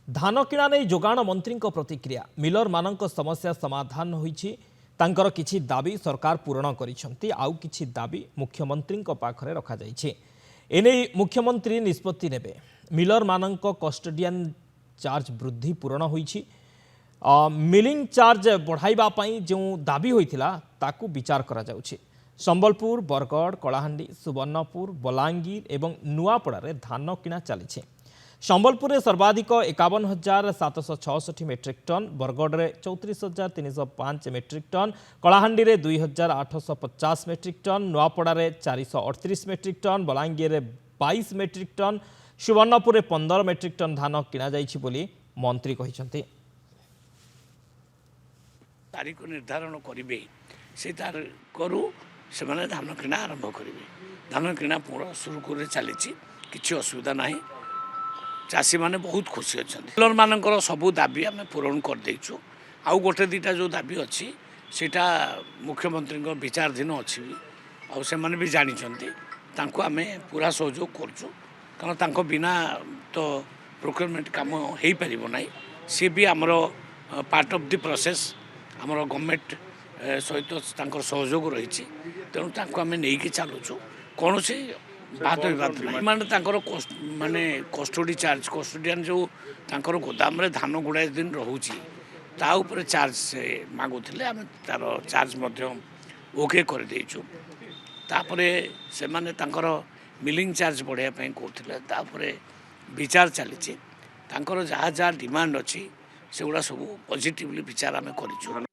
धान किणा नहीं जोगाण मंत्री प्रतिक्रिया मिलर मान समस्या समाधान होईछि तांकर किछि दाबी सरकार पूरण करिसेंती आउ किछि दाबी मुख्यमंत्री पाखरे रखा जाइछि एने मुख्यमंत्री निष्पत्ति नेबे मिलर मान कस्टोडियन चार्ज वृद्धि पूरण होईछि मिलिंग चार्ज बढ़ाइबा पई जो दाबी होइथिला ताकू विचार करा जाउछि। संबलपुर बरगढ़ कलाहांडी सुवर्णपुर बलांगीर एवं नुआपड़ा रे धान किणा चली। संबलपुर में सर्वाधिक 51,766 मेट्रिक टन, बरगढ़ में 34,305 मेट्रिक टन, कलाहांडी में 2,850 मेट्रिक टन, नुआपड़ा में 438 मेट्रिक टन, बलांगीर में 22 मेट्रिक टन, सुवर्णपुर में 15 मेट्रिक टन धान किणा जाइछि बोली मंत्री कहिसंती। तारीख निर्धारण करेंगे से तार करू से माने धान किणा आरंभ करेंगे। धान किणा पूरा सुरुखुरु चली किसी असुविधा ना। चाषी मैंने बहुत खुशी अच्छा मिलर मानकर सबू दाबी आम पूरण कर देचु। आउ गोटे दीटा जो दाबी अच्छी सेटा मुख्यमंत्री विचाराधीन अच्छी भी आने भी जानते आम पूरा सहयोग करचु कारण तांको बिना तो प्रोक्योरमेंट काम हो पार ना सी भी आमर पार्ट ऑफ द प्रोसेस आमर गवर्नमेंट सहित सहयोग रही तेणु आम नहीं चलुचु कौन से बात विवाद माने माने कस्टोडी चार्ज कस्टोडियन जो गोदाम रे धान गुड़ाए दिन रोचे ताऊपर चार्ज से मागुले आम तार चार्ज ओके कर देचु। तापरे से माने तांकर मिलिंग चार्ज बढ़ाई कहते विचार चली जहाँ जहाँ डिमांड अच्छी से गुड़ा सब पॉजिटिवली विचार आम कर।